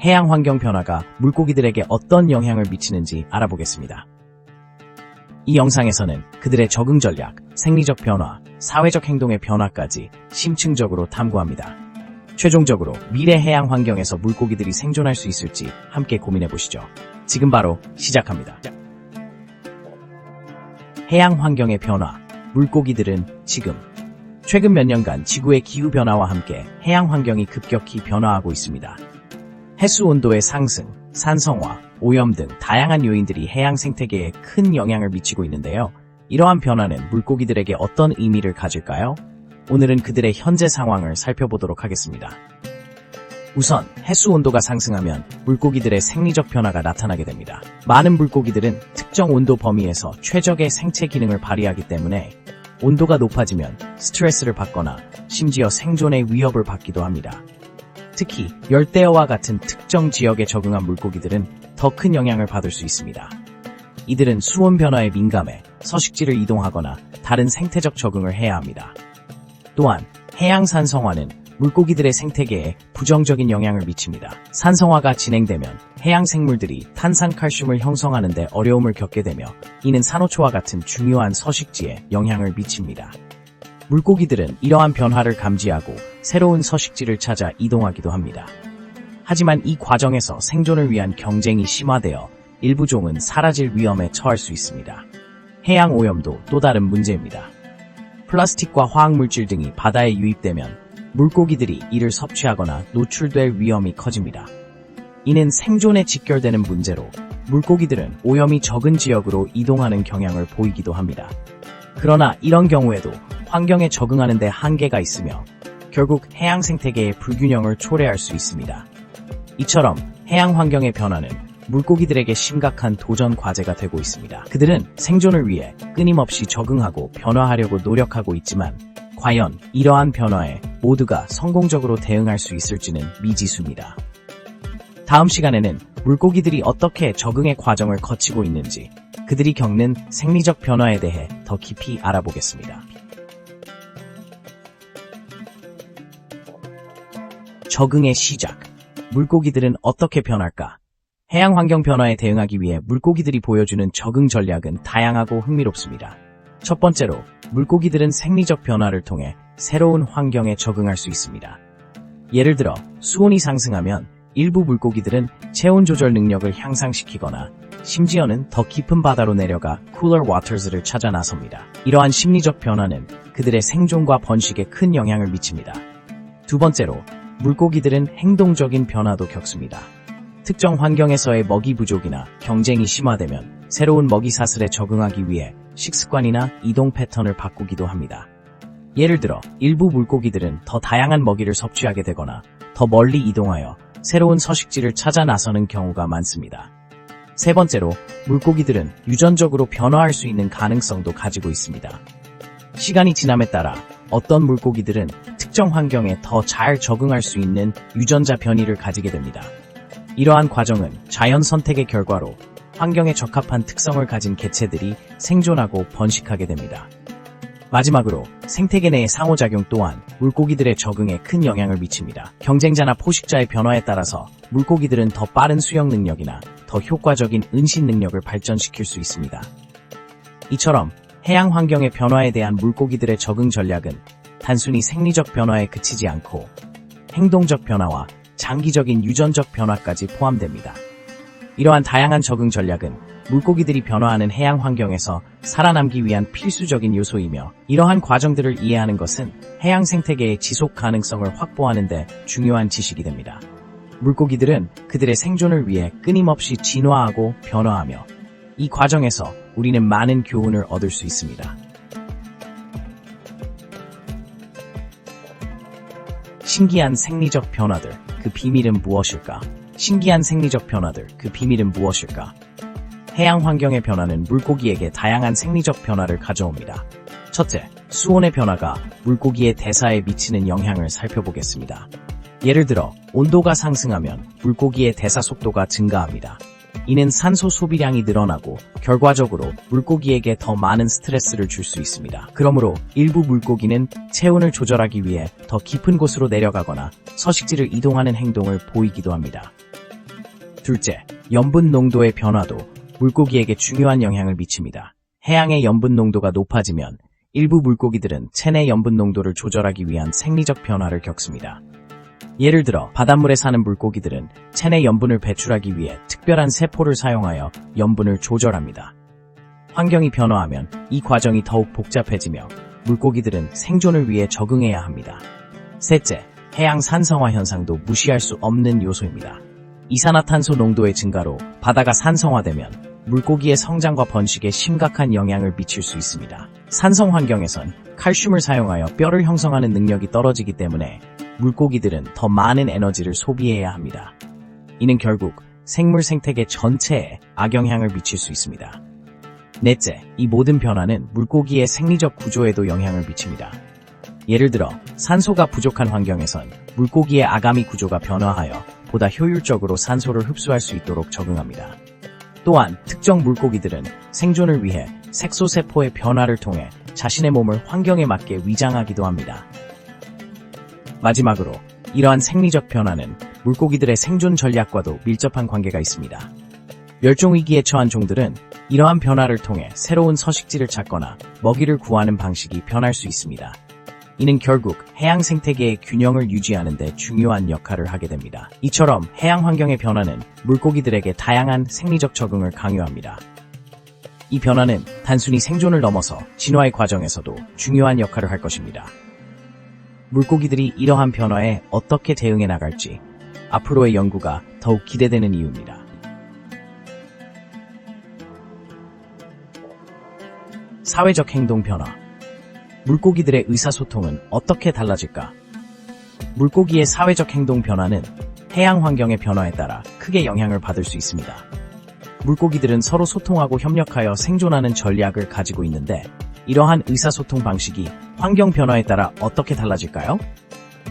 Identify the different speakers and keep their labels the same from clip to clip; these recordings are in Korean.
Speaker 1: 해양 환경 변화가 물고기들에게 어떤 영향을 미치는지 알아보겠습니다. 이 영상에서는 그들의 적응 전략, 생리적 변화, 사회적 행동의 변화까지 심층적으로 탐구합니다. 최종적으로 미래 해양 환경에서 물고기들이 생존할 수 있을지 함께 고민해보시죠. 지금 바로 시작합니다. 해양 환경의 변화, 물고기들은 최근 몇 년간 지구의 기후변화와 함께 해양 환경이 급격히 변화하고 있습니다. 해수 온도의 상승, 산성화, 오염 등 다양한 요인들이 해양 생태계에 큰 영향을 미치고 있는데요. 이러한 변화는 물고기들에게 어떤 의미를 가질까요? 오늘은 그들의 현재 상황을 살펴보도록 하겠습니다. 우선 해수 온도가 상승하면 물고기들의 생리적 변화가 나타나게 됩니다. 많은 물고기들은 특정 온도 범위에서 최적의 생체 기능을 발휘하기 때문에 온도가 높아지면 스트레스를 받거나 심지어 생존의 위협을 받기도 합니다. 특히 열대어와 같은 특정 지역에 적응한 물고기들은 더 큰 영향을 받을 수 있습니다. 이들은 수온 변화에 민감해 서식지를 이동하거나 다른 생태적 적응을 해야 합니다. 또한 해양 산성화는 물고기들의 생태계에 부정적인 영향을 미칩니다. 산성화가 진행되면 해양 생물들이 탄산칼슘을 형성하는 데 어려움을 겪게 되며 이는 산호초와 같은 중요한 서식지에 영향을 미칩니다. 물고기들은 이러한 변화를 감지하고 새로운 서식지를 찾아 이동하기도 합니다. 하지만 이 과정에서 생존을 위한 경쟁이 심화되어 일부 종은 사라질 위험에 처할 수 있습니다. 해양 오염도 또 다른 문제입니다. 플라스틱과 화학물질 등이 바다에 유입되면 물고기들이 이를 섭취하거나 노출될 위험이 커집니다. 이는 생존에 직결되는 문제로 물고기들은 오염이 적은 지역으로 이동하는 경향을 보이기도 합니다. 그러나 이런 경우에도 환경에 적응하는 데 한계가 있으며 결국 해양 생태계의 불균형을 초래할 수 있습니다. 이처럼 해양 환경의 변화는 물고기들에게 심각한 도전 과제가 되고 있습니다. 그들은 생존을 위해 끊임없이 적응하고 변화하려고 노력하고 있지만 과연 이러한 변화에 모두가 성공적으로 대응할 수 있을지는 미지수입니다. 다음 시간에는 물고기들이 어떻게 적응의 과정을 거치고 있는지, 그들이 겪는 생리적 변화에 대해 더 깊이 알아보겠습니다. 적응의 시작. 물고기들은 어떻게 변할까? 해양 환경 변화에 대응하기 위해 물고기들이 보여주는 적응 전략은 다양하고 흥미롭습니다. 첫 번째로, 물고기들은 생리적 변화를 통해 새로운 환경에 적응할 수 있습니다. 예를 들어, 수온이 상승하면 일부 물고기들은 체온 조절 능력을 향상시키거나 심지어는 더 깊은 바다로 내려가 cooler waters를 찾아 나섭니다. 이러한 심리적 변화는 그들의 생존과 번식에 큰 영향을 미칩니다. 두 번째로, 물고기들은 행동적인 변화도 겪습니다. 특정 환경에서의 먹이 부족이나 경쟁이 심화되면 새로운 먹이 사슬에 적응하기 위해 식습관이나 이동 패턴을 바꾸기도 합니다. 예를 들어 일부 물고기들은 더 다양한 먹이를 섭취하게 되거나 더 멀리 이동하여 새로운 서식지를 찾아 나서는 경우가 많습니다. 세 번째로, 물고기들은 유전적으로 변화할 수 있는 가능성도 가지고 있습니다. 시간이 지남에 따라 어떤 물고기들은 특정 환경에 더 잘 적응할 수 있는 유전자 변이를 가지게 됩니다. 이러한 과정은 자연 선택의 결과로 환경에 적합한 특성을 가진 개체들이 생존하고 번식하게 됩니다. 마지막으로 생태계 내의 상호작용 또한 물고기들의 적응에 큰 영향을 미칩니다. 경쟁자나 포식자의 변화에 따라서 물고기들은 더 빠른 수영 능력이나 더 효과적인 은신 능력을 발전시킬 수 있습니다. 이처럼 해양 환경의 변화에 대한 물고기들의 적응 전략은 단순히 생리적 변화에 그치지 않고 행동적 변화와 장기적인 유전적 변화까지 포함됩니다. 이러한 다양한 적응 전략은 물고기들이 변화하는 해양 환경에서 살아남기 위한 필수적인 요소이며 이러한 과정들을 이해하는 것은 해양 생태계의 지속 가능성을 확보하는 데 중요한 지식이 됩니다. 물고기들은 그들의 생존을 위해 끊임없이 진화하고 변화하며 이 과정에서 우리는 많은 교훈을 얻을 수 있습니다. 신기한 생리적 변화들, 그 비밀은 무엇일까? 신기한 생리적 변화들, 그 비밀은 무엇일까? 해양 환경의 변화는 물고기에게 다양한 생리적 변화를 가져옵니다. 첫째, 수온의 변화가 물고기의 대사에 미치는 영향을 살펴보겠습니다. 예를 들어 온도가 상승하면 물고기의 대사 속도가 증가합니다. 이는 산소 소비량이 늘어나고 결과적으로 물고기에게 더 많은 스트레스를 줄 수 있습니다. 그러므로 일부 물고기는 체온을 조절하기 위해 더 깊은 곳으로 내려가거나 서식지를 이동하는 행동을 보이기도 합니다. 둘째, 염분 농도의 변화도 물고기에게 중요한 영향을 미칩니다. 해양의 염분 농도가 높아지면 일부 물고기들은 체내 염분 농도를 조절하기 위한 생리적 변화를 겪습니다. 예를 들어 바닷물에 사는 물고기들은 체내 염분을 배출하기 위해 특별한 세포를 사용하여 염분을 조절합니다. 환경이 변화하면 이 과정이 더욱 복잡해지며 물고기들은 생존을 위해 적응해야 합니다. 셋째, 해양 산성화 현상도 무시할 수 없는 요소입니다. 이산화탄소 농도의 증가로 바다가 산성화되면 물고기의 성장과 번식에 심각한 영향을 미칠 수 있습니다. 산성 환경에선 칼슘을 사용하여 뼈를 형성하는 능력이 떨어지기 때문에 물고기들은 더 많은 에너지를 소비해야 합니다. 이는 결국 생물 생태계 전체에 악영향을 미칠 수 있습니다. 넷째, 이 모든 변화는 물고기의 생리적 구조에도 영향을 미칩니다. 예를 들어 산소가 부족한 환경에선 물고기의 아가미 구조가 변화하여 보다 효율적으로 산소를 흡수할 수 있도록 적응합니다. 또한 특정 물고기들은 생존을 위해 색소세포의 변화를 통해 자신의 몸을 환경에 맞게 위장하기도 합니다. 마지막으로 이러한 생리적 변화는 물고기들의 생존 전략과도 밀접한 관계가 있습니다. 멸종위기에 처한 종들은 이러한 변화를 통해 새로운 서식지를 찾거나 먹이를 구하는 방식이 변할 수 있습니다. 이는 결국 해양 생태계의 균형을 유지하는 데 중요한 역할을 하게 됩니다. 이처럼 해양 환경의 변화는 물고기들에게 다양한 생리적 적응을 강요합니다. 이 변화는 단순히 생존을 넘어서 진화의 과정에서도 중요한 역할을 할 것입니다. 물고기들이 이러한 변화에 어떻게 대응해 나갈지 앞으로의 연구가 더욱 기대되는 이유입니다. 사회적 행동 변화. 물고기들의 의사소통은 어떻게 달라질까? 물고기의 사회적 행동 변화는 해양 환경의 변화에 따라 크게 영향을 받을 수 있습니다. 물고기들은 서로 소통하고 협력하여 생존하는 전략을 가지고 있는데 이러한 의사소통 방식이 환경 변화에 따라 어떻게 달라질까요?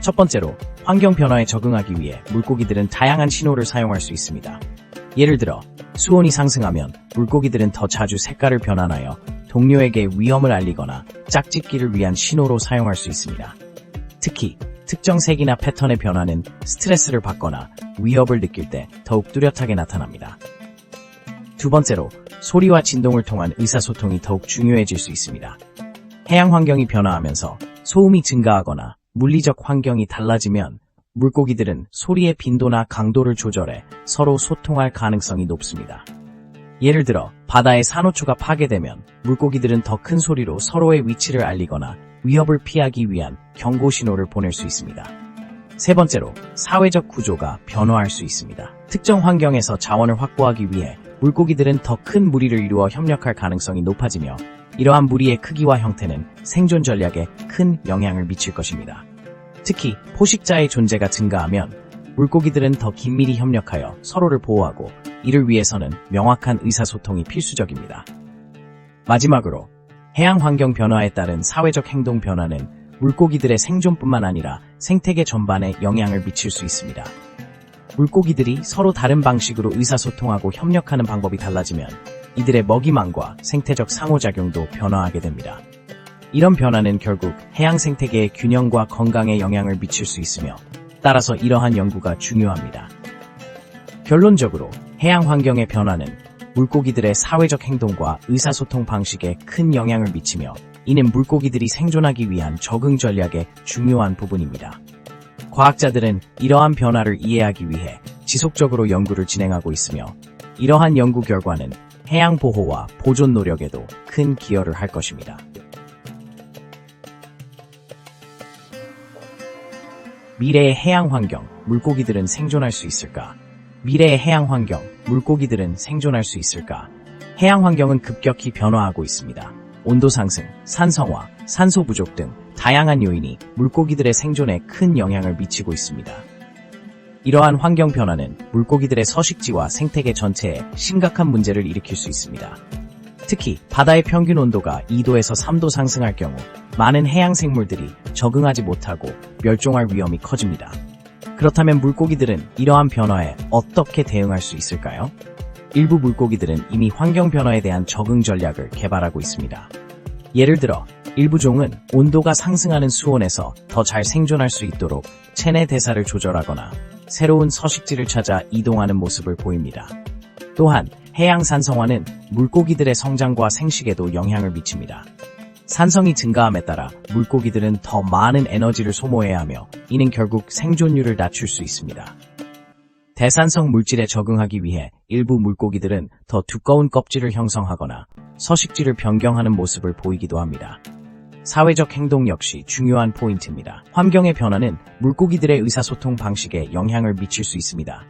Speaker 1: 첫 번째로, 환경 변화에 적응하기 위해 물고기들은 다양한 신호를 사용할 수 있습니다. 예를 들어 수온이 상승하면 물고기들은 더 자주 색깔을 변환하여 동료에게 위험을 알리거나 짝짓기를 위한 신호로 사용할 수 있습니다. 특히 특정 색이나 패턴의 변화는 스트레스를 받거나 위협을 느낄 때 더욱 뚜렷하게 나타납니다. 두 번째로, 소리와 진동을 통한 의사소통이 더욱 중요해질 수 있습니다. 해양 환경이 변화하면서 소음이 증가하거나 물리적 환경이 달라지면 물고기들은 소리의 빈도나 강도를 조절해 서로 소통할 가능성이 높습니다. 예를 들어 바다의 산호초가 파괴되면 물고기들은 더 큰 소리로 서로의 위치를 알리거나 위협을 피하기 위한 경고 신호를 보낼 수 있습니다. 세 번째로, 사회적 구조가 변화할 수 있습니다. 특정 환경에서 자원을 확보하기 위해 물고기들은 더 큰 무리를 이루어 협력할 가능성이 높아지며 이러한 무리의 크기와 형태는 생존 전략에 큰 영향을 미칠 것입니다. 특히 포식자의 존재가 증가하면 물고기들은 더 긴밀히 협력하여 서로를 보호하고 이를 위해서는 명확한 의사소통이 필수적입니다. 마지막으로, 해양 환경 변화에 따른 사회적 행동 변화는 물고기들의 생존뿐만 아니라 생태계 전반에 영향을 미칠 수 있습니다. 물고기들이 서로 다른 방식으로 의사소통하고 협력하는 방법이 달라지면 이들의 먹이망과 생태적 상호작용도 변화하게 됩니다. 이런 변화는 결국 해양 생태계의 균형과 건강에 영향을 미칠 수 있으며 따라서 이러한 연구가 중요합니다. 결론적으로 해양 환경의 변화는 물고기들의 사회적 행동과 의사소통 방식에 큰 영향을 미치며 이는 물고기들이 생존하기 위한 적응 전략의 중요한 부분입니다. 과학자들은 이러한 변화를 이해하기 위해 지속적으로 연구를 진행하고 있으며 이러한 연구 결과는 해양 보호와 보존 노력에도 큰 기여를 할 것입니다. 미래의 해양 환경, 물고기들은 생존할 수 있을까? 미래의 해양 환경, 물고기들은 생존할 수 있을까? 해양 환경은 급격히 변화하고 있습니다. 온도 상승, 산성화, 산소 부족 등 다양한 요인이 물고기들의 생존에 큰 영향을 미치고 있습니다. 이러한 환경 변화는 물고기들의 서식지와 생태계 전체에 심각한 문제를 일으킬 수 있습니다. 특히 바다의 평균 온도가 2도에서 3도 상승할 경우 많은 해양 생물들이 적응하지 못하고 멸종할 위험이 커집니다. 그렇다면 물고기들은 이러한 변화에 어떻게 대응할 수 있을까요? 일부 물고기들은 이미 환경 변화에 대한 적응 전략을 개발하고 있습니다. 예를 들어 일부 종은 온도가 상승하는 수온에서 더 잘 생존할 수 있도록 체내 대사를 조절하거나 새로운 서식지를 찾아 이동하는 모습을 보입니다. 또한 해양 산성화는 물고기들의 성장과 생식에도 영향을 미칩니다. 산성이 증가함에 따라 물고기들은 더 많은 에너지를 소모해야 하며 이는 결국 생존율을 낮출 수 있습니다. 대산성 물질에 적응하기 위해 일부 물고기들은 더 두꺼운 껍질을 형성하거나 서식지를 변경하는 모습을 보이기도 합니다. 사회적 행동 역시 중요한 포인트입니다. 환경의 변화는 물고기들의 의사소통 방식에 영향을 미칠 수 있습니다.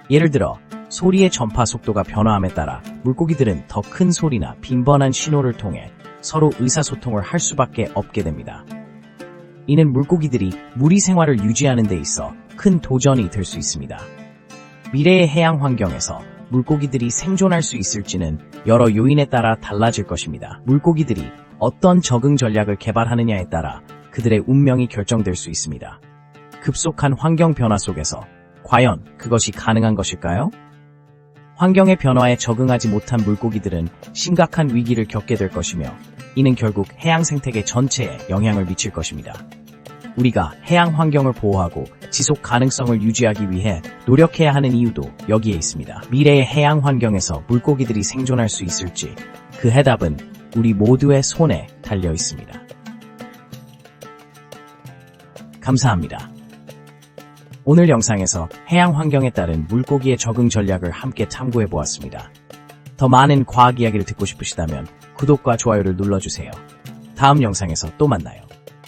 Speaker 1: 예를 들어 소리의 전파 속도가 변화함에 따라 물고기들은 더 큰 소리나 빈번한 신호를 통해 서로 의사소통을 할 수밖에 없게 됩니다. 이는 물고기들이 무리 생활을 유지하는 데 있어 큰 도전이 될 수 있습니다. 미래의 해양 환경에서 물고기들이 생존할 수 있을지는 여러 요인에 따라 달라질 것입니다. 물고기들이 어떤 적응 전략을 개발하느냐에 따라 그들의 운명이 결정될 수 있습니다. 급속한 환경 변화 속에서 과연 그것이 가능한 것일까요? 환경의 변화에 적응하지 못한 물고기들은 심각한 위기를 겪게 될 것이며 이는 결국 해양 생태계 전체에 영향을 미칠 것입니다. 우리가 해양 환경을 보호하고 지속 가능성을 유지하기 위해 노력해야 하는 이유도 여기에 있습니다. 미래의 해양 환경에서 물고기들이 생존할 수 있을지 그 해답은 우리 모두의 손에 달려 있습니다. 감사합니다. 오늘 영상에서 해양 환경에 따른 물고기의 적응 전략을 함께 참고해 보았습니다. 더 많은 과학 이야기를 듣고 싶으시다면 구독과 좋아요를 눌러주세요. 다음 영상에서 또 만나요.